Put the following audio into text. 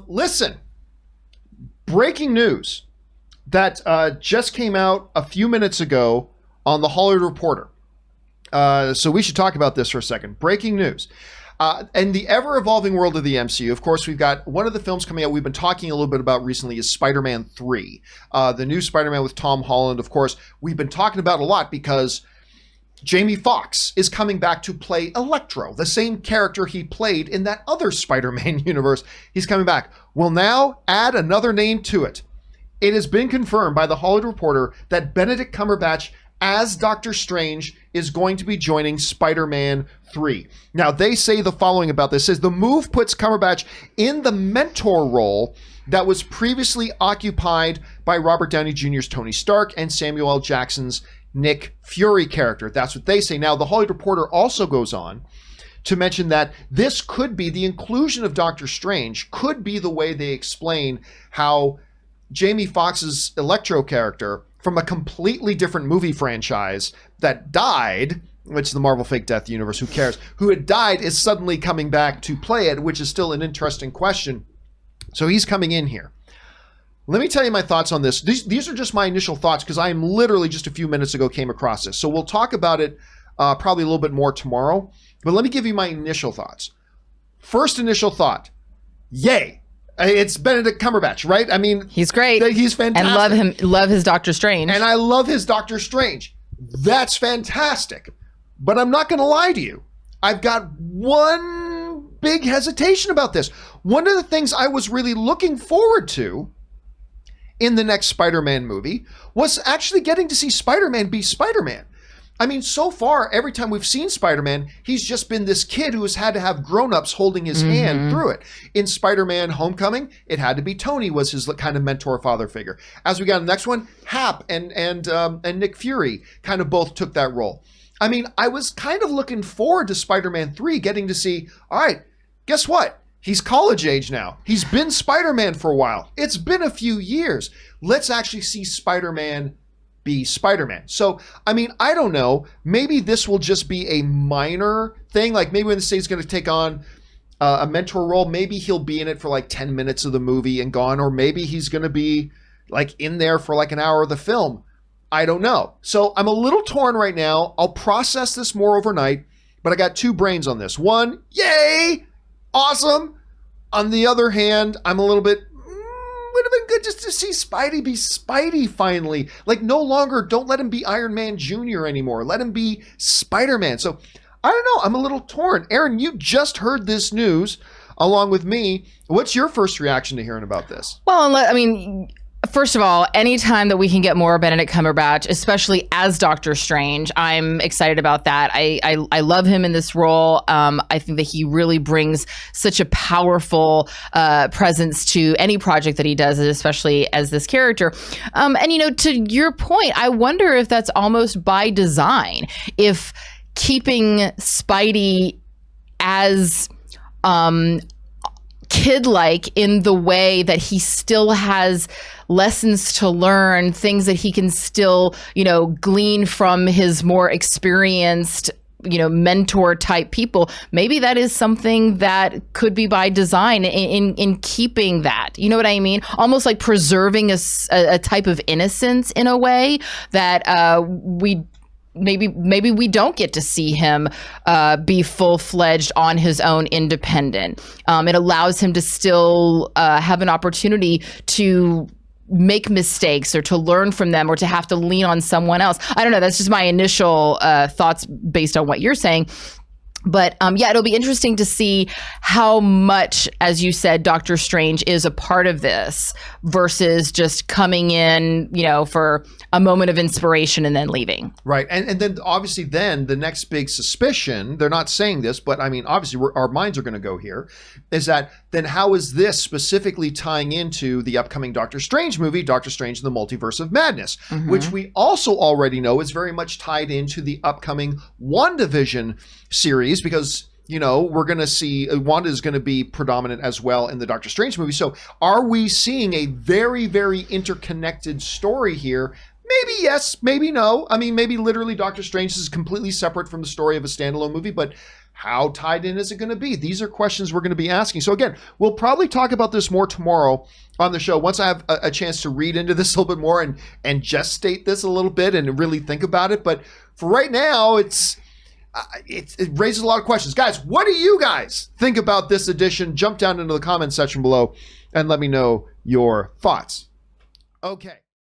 Listen, breaking news that just came out a few minutes ago on The Hollywood Reporter. So we should talk about this for a second. Breaking news. In the ever-evolving world of the MCU, of course, we've got one of the films coming out we've been talking a little bit about recently is Spider-Man 3. The new Spider-Man with Tom Holland, of course, we've been talking about a lot because Jamie Foxx is coming back to play Electro, the same character he played in that other Spider-Man universe. He's coming back. We'll now add another name to it. It has been confirmed by The Hollywood Reporter that Benedict Cumberbatch as Doctor Strange is going to be joining Spider-Man 3. Now, they say the following about this. It says the move puts Cumberbatch in the mentor role that was previously occupied by Robert Downey Jr.'s Tony Stark and Samuel L. Jackson's Nick Fury character. That's what they say. Now, The Hollywood Reporter also goes on to mention that this could be, the inclusion of Doctor Strange could be the way they explain how Jamie Foxx's Electro character from a completely different movie franchise that died, which is the Marvel Fake Death universe, who cares, who had died is suddenly coming back to play it, which is still an interesting question. So he's coming in here. Let me tell you my thoughts on this. These are just my initial thoughts because I am literally just a few minutes ago came across this. So we'll talk about it probably a little bit more tomorrow. But let me give you my initial thoughts. First initial thought, yay. It's Benedict Cumberbatch, right? I mean, he's great. He's fantastic. And love his Doctor Strange. And I love his Doctor Strange. That's fantastic. But I'm not going to lie to you. I've got one big hesitation about this. One of the things I was really looking forward to in the next Spider-Man movie was actually getting to see Spider-Man be Spider-Man. I mean, so far, every time we've seen Spider-Man, he's just been this kid who has had to have grown-ups holding his hand through it. In Spider-Man Homecoming, it had to be Tony was his kind of mentor father figure. As we got in the next one, Hap and Nick Fury kind of both took that role. I mean, I was kind of looking forward to Spider-Man 3, getting to see, all right, guess what? He's college age now. He's been Spider-Man for a while. It's been a few years. Let's actually see Spider-Man be Spider-Man. So, I mean, I don't know. Maybe this will just be a minor thing. Like maybe when the state's going to take on a mentor role, maybe he'll be in it for like 10 minutes of the movie and gone. Or maybe he's going to be like in there for like an hour of the film. I don't know. So I'm a little torn right now. I'll process this more overnight, but I got two brains on this. One, yay, awesome. On the other hand, I'm a little bit, would have been good just to see Spidey be Spidey finally. Like no longer, don't let him be Iron Man Jr. anymore. Let him be Spider-Man. So I don't know. I'm a little torn. Aaron, you just heard this news along with me. What's your first reaction to hearing about this? Well, I mean, first of all, anytime that we can get more Benedict Cumberbatch, especially as Doctor Strange, I'm excited about that. I love him in this role. I think that he really brings such a powerful presence to any project that he does, especially as this character. And, you know, to your point, I wonder if that's almost by design, if keeping Spidey as kid-like in the way that he still has lessons to learn, things that he can still, you know, glean from his more experienced, you know, mentor type people. Maybe that is something that could be by design in keeping that, you know what I mean? Almost like preserving a type of innocence in a way that maybe we don't get to see him be full-fledged on his own independent. It allows him to still have an opportunity to make mistakes or to learn from them or to have to lean on someone else. I don't know. That's just my initial thoughts based on what you're saying. But yeah, it'll be interesting to see how much, as you said, Doctor Strange is a part of this versus just coming in, you know, for a moment of inspiration and then leaving. Right. And then obviously then the next big suspicion, they're not saying this, but I mean, obviously our minds are going to go here, is that then how is this specifically tying into the upcoming Doctor Strange movie, Doctor Strange and the Multiverse of Madness, which we also already know is very much tied into the upcoming WandaVision series, because, you know, we're going to see Wanda is going to be predominant as well in the Doctor Strange movie. So are we seeing a very, very interconnected story here? Maybe yes, maybe no. I mean, maybe literally Doctor Strange is completely separate from the story of a standalone movie, but How tied in is it going to be? These are questions we're going to be asking. So again, we'll probably talk about this more tomorrow on the show once I have a chance to read into this a little bit more and gestate this a little bit and really think about it. But for right now, it raises a lot of questions. Guys, what do you guys think about this edition? Jump down into the comment section below and let me know your thoughts. Okay.